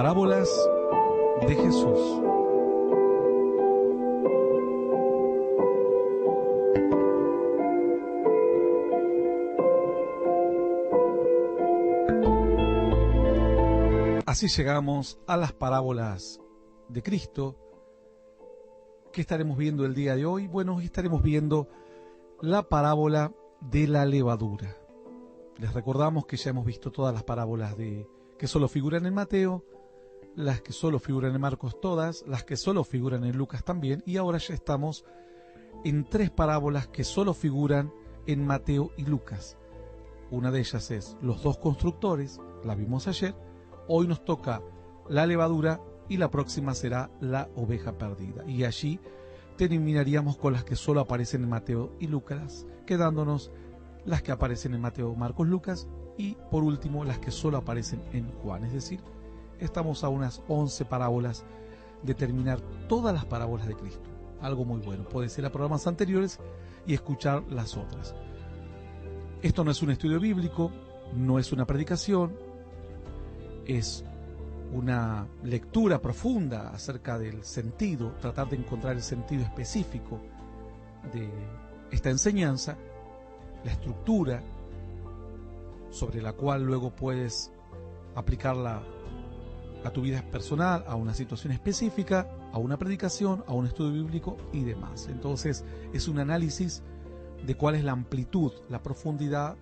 parábolas de Jesús. Así llegamos a las parábolas de Cristo. ¿Qué estaremos viendo el día de hoy? Bueno, hoy estaremos viendo la parábola de la levadura. Les recordamos que ya hemos visto todas las parábolas que solo figuran en Mateo, las que solo figuran en Marcos todas, las que solo figuran en Lucas también, y ahora ya estamos en 3 parábolas que solo figuran en Mateo y Lucas. Una de ellas es los 2 constructores, la vimos ayer. Hoy nos toca la levadura y la próxima será la oveja perdida. Y allí terminaríamos con las que solo aparecen en Mateo y Lucas, quedándonos las que aparecen en Mateo, Marcos, Lucas y por último las que solo aparecen en Juan. Es decir, estamos a unas 11 parábolas de terminar todas las parábolas de Cristo. Algo muy bueno. Puedes ir a programas anteriores y escuchar las otras. Esto no es un estudio bíblico, no es una predicación, es una lectura profunda acerca del sentido, tratar de encontrar el sentido específico de esta enseñanza, la estructura sobre la cual luego puedes aplicarla a tu vida personal, a una situación específica, a una predicación, a un estudio bíblico y demás. Entonces es un análisis de cuál es la amplitud, la profundidad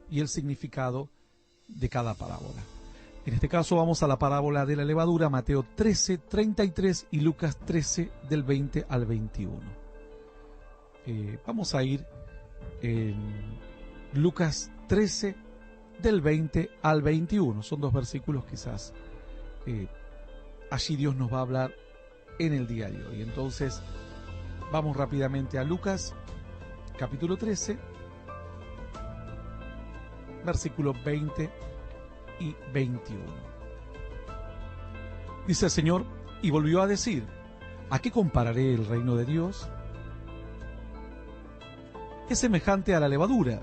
y el significado de cada parábola. En este caso vamos a la parábola de la levadura, Mateo 13, 33 y Lucas 13, del 20 al 21. Vamos a ir en Lucas 13, del 20 al 21. Son 2 versículos quizás. Allí Dios nos va a hablar en el día de hoy. Entonces, vamos rápidamente a Lucas, capítulo 13, versículos 20 y 21. Dice el Señor, y volvió a decir, ¿a qué compararé el reino de Dios? Es semejante a la levadura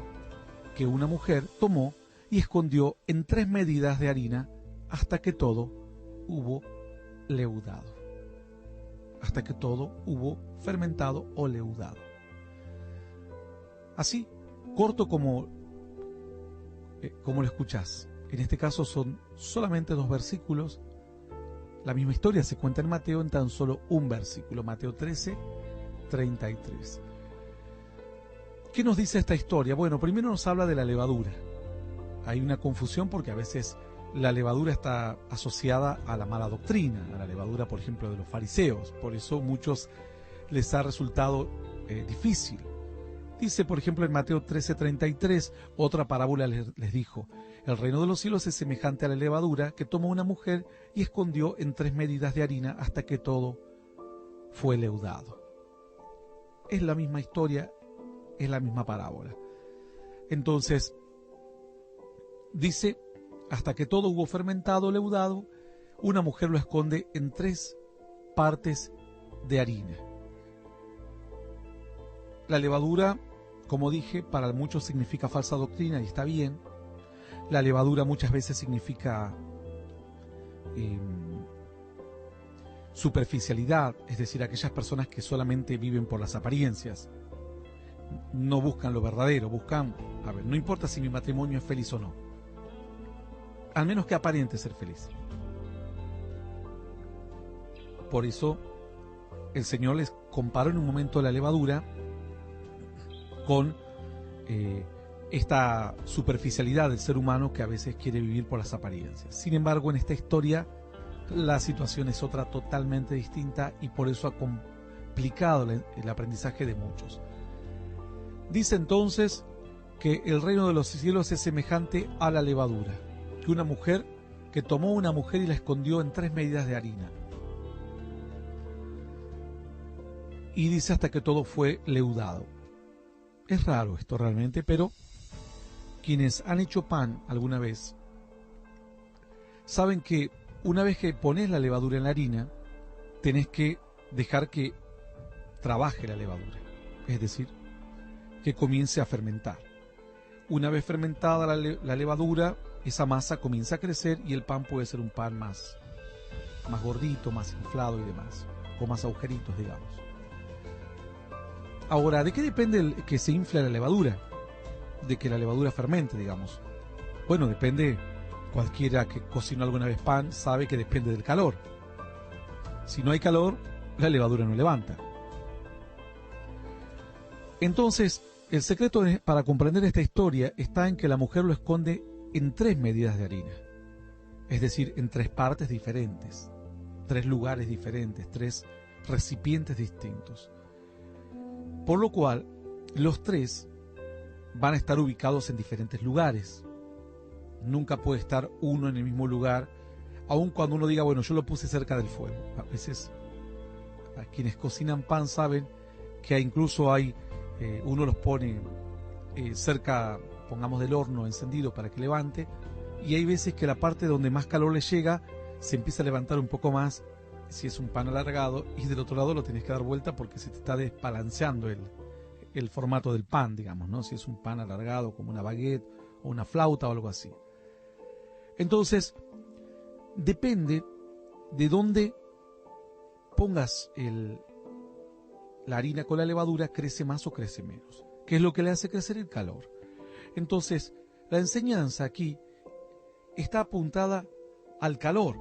que una mujer tomó y escondió en 3 medidas de harina hasta que todo hubo leudado. Hasta que todo hubo fermentado o leudado. Así, corto como lo escuchás. En este caso son solamente 2 versículos. La misma historia se cuenta en Mateo en tan solo un versículo, Mateo 13, 33. ¿Qué nos dice esta historia? Bueno, primero nos habla de la levadura. Hay una confusión porque a veces la levadura está asociada a la mala doctrina, a la levadura, por ejemplo, de los fariseos. Por eso a muchos les ha resultado difícil. Dice, por ejemplo, en Mateo 13:33, otra parábola les dijo, el reino de los cielos es semejante a la levadura que tomó una mujer y escondió en 3 medidas de harina hasta que todo fue leudado. Es la misma historia, es la misma parábola. Entonces, dice, hasta que todo hubo fermentado, leudado, una mujer lo esconde en 3 partes de harina. La levadura, como dije, para muchos significa falsa doctrina y está bien. La levadura muchas veces significa superficialidad, es decir, aquellas personas que solamente viven por las apariencias. No buscan lo verdadero, buscan, no importa si mi matrimonio es feliz o no, al menos que aparente ser feliz. Por eso el Señor les comparó en un momento la levadura con esta superficialidad del ser humano que a veces quiere vivir por las apariencias. Sin embargo, en esta historia la situación es otra totalmente distinta y por eso ha complicado el aprendizaje de muchos. Dice entonces que el reino de los cielos es semejante a la levadura, que una mujer que tomó una mujer y la escondió en 3 medidas de harina. Y dice hasta que todo fue leudado. Es raro esto realmente, pero quienes han hecho pan alguna vez saben que una vez que pones la levadura en la harina, tenés que dejar que trabaje la levadura, es decir, que comience a fermentar. Una vez fermentada la levadura, esa masa comienza a crecer y el pan puede ser un pan más más gordito, más inflado y demás, o más agujeritos, digamos. Ahora, ¿de qué depende que se infle la levadura? De que la levadura fermente, digamos. Bueno, depende, cualquiera que cocinó alguna vez pan sabe que depende del calor. Si no hay calor, la levadura no levanta. Entonces, el secreto para comprender esta historia está en que la mujer lo esconde en 3 medidas de harina. Es decir, en 3 partes diferentes, 3 lugares diferentes, 3 recipientes distintos. Por lo cual, los 3 van a estar ubicados en diferentes lugares. Nunca puede estar uno en el mismo lugar, aun cuando uno diga, bueno, yo lo puse cerca del fuego. A veces, a quienes cocinan pan saben que incluso uno los pone cerca, pongamos, del horno encendido para que levante, y hay veces que la parte donde más calor le llega se empieza a levantar un poco más si es un pan alargado, y del otro lado lo tienes que dar vuelta porque se te está desbalanceando el formato del pan, digamos, ¿no? Si es un pan alargado como una baguette o una flauta o algo así. Entonces, depende de dónde pongas la harina con la levadura, crece más o crece menos. ¿Qué es lo que le hace crecer? El calor. Entonces, la enseñanza aquí está apuntada al calor.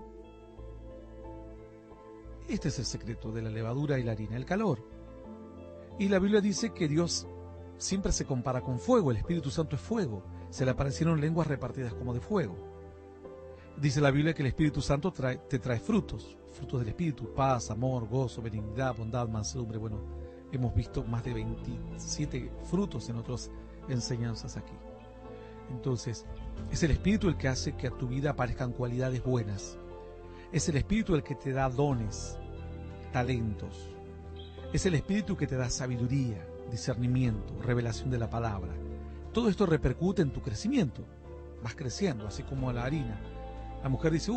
Este es el secreto de la levadura y la harina, el calor. Y la Biblia dice que Dios siempre se compara con fuego, el Espíritu Santo es fuego. Se le aparecieron lenguas repartidas como de fuego. Dice la Biblia que el Espíritu Santo te trae frutos del Espíritu: paz, amor, gozo, benignidad, bondad, mansedumbre. Bueno, hemos visto más de 27 frutos en otras enseñanzas aquí. Entonces, es el Espíritu el que hace que a tu vida aparezcan cualidades buenas. Es el Espíritu el que te da dones, talentos. Es el Espíritu que te da sabiduría, discernimiento, revelación de la palabra. Todo esto repercute en tu crecimiento. Vas creciendo, así como la harina. La mujer dice,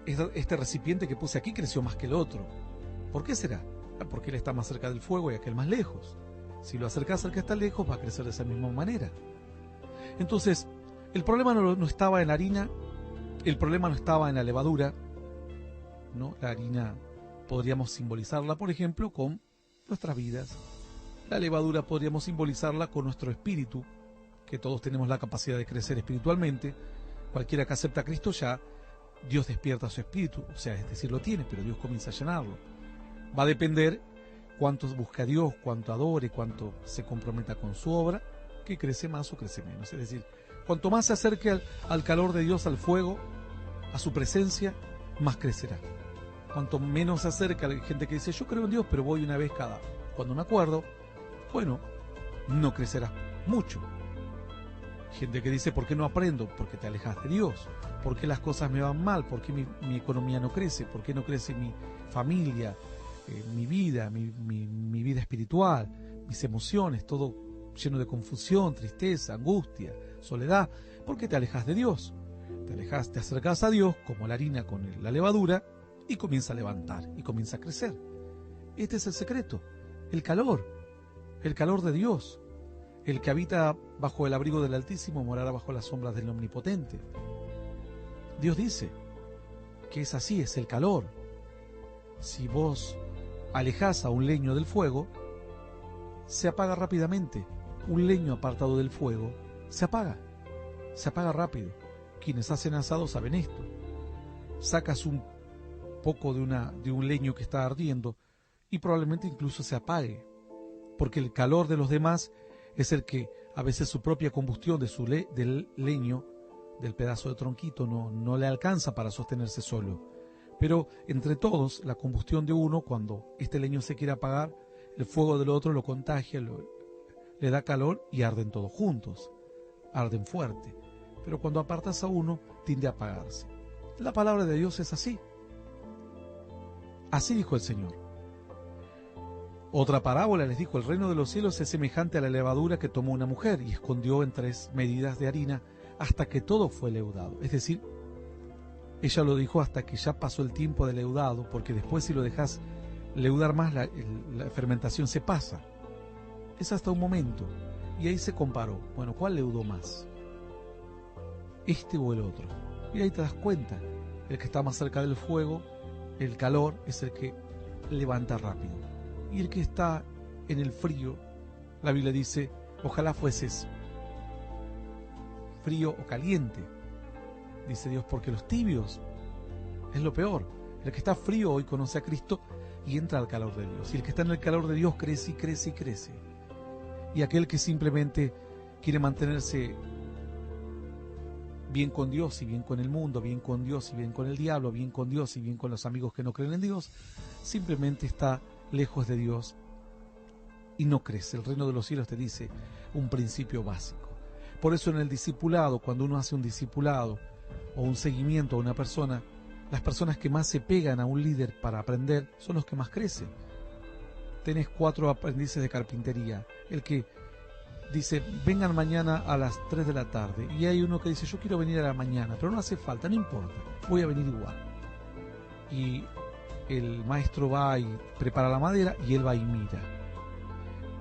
este recipiente que puse aquí creció más que el otro. ¿Por qué será? Porque él está más cerca del fuego y aquel más lejos. Si lo acercas al que está lejos, va a crecer de esa misma manera. Entonces, el problema no estaba en la harina, el problema no estaba en la levadura, ¿no? La harina podríamos simbolizarla, por ejemplo, con nuestras vidas. La levadura podríamos simbolizarla con nuestro espíritu, que todos tenemos la capacidad de crecer espiritualmente. Cualquiera que acepta a Cristo ya, Dios despierta su espíritu, o sea, es decir, lo tiene, pero Dios comienza a llenarlo. Va a depender cuánto busca a Dios, cuánto adore, cuánto se comprometa con su obra, que crece más o crece menos. Es decir, cuanto más se acerque al calor de Dios, al fuego, a su presencia, más crecerá. Cuanto menos se acerca, hay gente que dice, yo creo en Dios, pero voy una vez cuando me acuerdo, bueno, no crecerá mucho. Gente que dice, ¿por qué no aprendo? Porque te alejas de Dios. ¿Por qué las cosas me van mal? ¿Por qué mi economía no crece? ¿Por qué no crece mi familia, mi vida, mi vida espiritual, mis emociones, todo lleno de confusión, tristeza, angustia, soledad? ¿Por qué te alejas de Dios? Te acercas a Dios como la harina con la levadura y comienza a levantar y comienza a crecer. Este es el secreto, el calor de Dios. El que habita bajo el abrigo del Altísimo morará bajo las sombras del Omnipotente. Dios dice que es así, es el calor. Si vos alejás a un leño del fuego, se apaga rápidamente. Un leño apartado del fuego se apaga rápido. Quienes hacen asado saben esto. Sacas un poco de un leño que está ardiendo y probablemente incluso se apague, porque el calor de los demás es el que a veces su propia combustión del leño, del pedazo de tronquito, no le alcanza para sostenerse solo. Pero entre todos, la combustión de uno, cuando este leño se quiere apagar, el fuego del otro lo contagia, le da calor y arden todos juntos, arden fuerte. Pero cuando apartas a uno, tiende a apagarse. La palabra de Dios es así. Así dijo el Señor. Otra parábola les dijo, el reino de los cielos es semejante a la levadura que tomó una mujer y escondió en 3 medidas de harina hasta que todo fue leudado. Es decir, ella lo dijo hasta que ya pasó el tiempo de leudado, porque después si lo dejas leudar más, la fermentación se pasa. Es hasta un momento. Y ahí se comparó. Bueno, ¿cuál leudó más? ¿Este o el otro? Y ahí te das cuenta El que está más cerca del fuego, el calor, es el que levanta rápido. Y el que está en el frío, la Biblia dice, ojalá fueses frío o caliente, dice Dios, porque los tibios es lo peor. El que está frío hoy conoce a Cristo y entra al calor de Dios. Y el que está en el calor de Dios crece y crece y crece. Y aquel que simplemente quiere mantenerse bien con Dios y bien con el mundo, bien con Dios y bien con el diablo, bien con Dios y bien con los amigos que no creen en Dios, simplemente está lejos de Dios y no crece. El reino de los cielos te dice un principio básico. Por eso en el discipulado, cuando uno hace un discipulado o un seguimiento a una persona, las personas que más se pegan a un líder para aprender son los que más crecen. Tenés 4 aprendices de carpintería. El que dice, vengan mañana a las 3 de la tarde. Y hay uno que dice, yo quiero venir a la mañana, pero no hace falta, no importa, voy a venir igual. Y el maestro va y prepara la madera y él va y mira.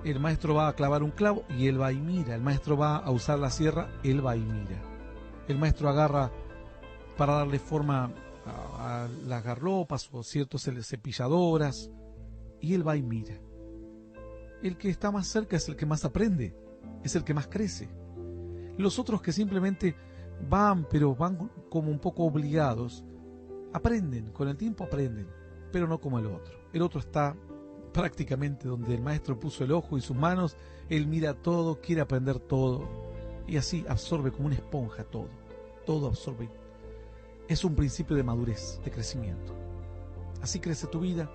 El maestro va a clavar un clavo y él va y mira. El maestro va a usar la sierra, él va y mira. El maestro agarra para darle forma a las garlopas o ciertas cepilladoras y él va y mira. El que está más cerca es el que más aprende, es el que más crece. Los otros que simplemente van, pero van como un poco obligados, aprenden, con el tiempo aprenden, pero no como el otro. El otro está prácticamente donde el maestro puso el ojo y sus manos, él mira todo, quiere aprender todo, y así absorbe como una esponja todo absorbe. Es un principio de madurez, de crecimiento. Así crece tu vida,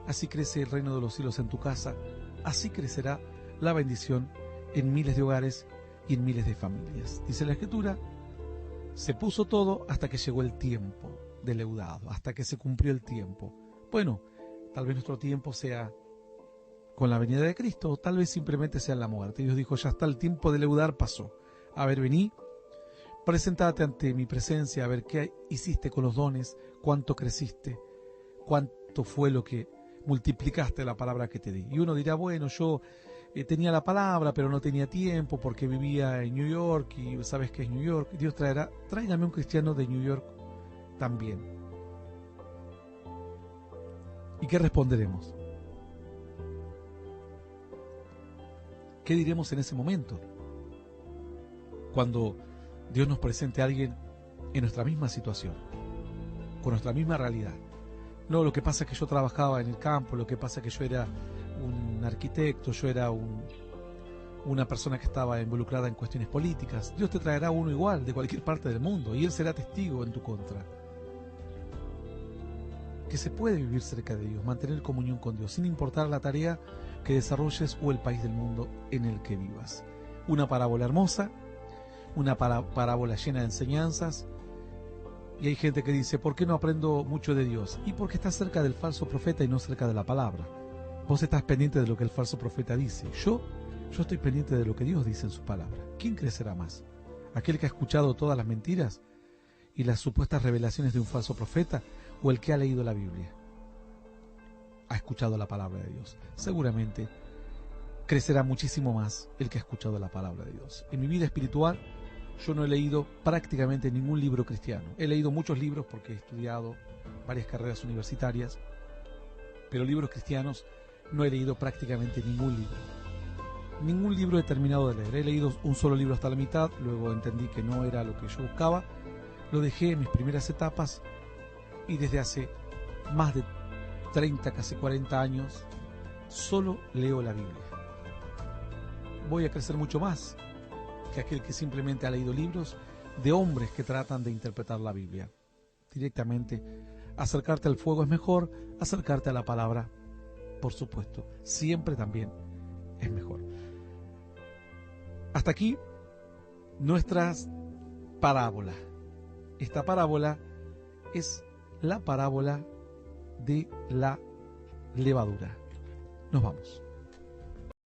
así crece el reino de los cielos en tu casa, así crecerá la bendición en miles de hogares y en miles de familias. Dice la Escritura, se puso todo hasta que llegó el tiempo del leudado, hasta que se cumplió el tiempo. Bueno, tal vez nuestro tiempo sea con la venida de Cristo, o tal vez simplemente sea la muerte. Dios dijo, ya está, el tiempo de leudar pasó. A ver, vení, presentate ante mi presencia, a ver qué hiciste con los dones, cuánto creciste, cuánto fue lo que multiplicaste la palabra que te di. Y uno dirá, bueno, yo tenía la palabra, pero no tenía tiempo porque vivía en New York y sabes que es New York. Dios traerá, tráigame un cristiano de New York también. ¿Y qué responderemos? ¿Qué diremos en ese momento? Cuando Dios nos presente a alguien en nuestra misma situación, con nuestra misma realidad. No, lo que pasa es que yo trabajaba en el campo, lo que pasa es que yo era un arquitecto, yo era una persona que estaba involucrada en cuestiones políticas. Dios te traerá uno igual de cualquier parte del mundo y Él será testigo en tu contra. Que se puede vivir cerca de Dios, mantener comunión con Dios, sin importar la tarea que desarrolles o el país del mundo en el que vivas. Una parábola hermosa, una parábola llena de enseñanzas. Y hay gente que dice, ¿por qué no aprendo mucho de Dios? Y porque estás cerca del falso profeta y no cerca de la palabra. Vos estás pendiente de lo que el falso profeta dice. Yo estoy pendiente de lo que Dios dice en su palabra. ¿Quién crecerá más? ¿Aquel que ha escuchado todas las mentiras y las supuestas revelaciones de un falso profeta, o el que ha leído la Biblia? Ha escuchado la palabra de Dios. Seguramente crecerá muchísimo más el que ha escuchado la palabra de Dios. En mi vida espiritual, yo no he leído prácticamente ningún libro cristiano. He leído muchos libros porque he estudiado varias carreras universitarias, pero libros cristianos no he leído prácticamente ningún libro. Ningún libro he terminado de leer. He leído un solo libro hasta la mitad, luego entendí que no era lo que yo buscaba, lo dejé en mis primeras etapas y desde hace más de 30, casi 40 años, solo leo la Biblia. Voy a crecer mucho más que aquel que simplemente ha leído libros de hombres que tratan de interpretar la Biblia. Directamente, acercarte al fuego es mejor, acercarte a la palabra, por supuesto, siempre también es mejor. Hasta aquí nuestras parábolas. Esta parábola es la parábola de la levadura. Nos vamos.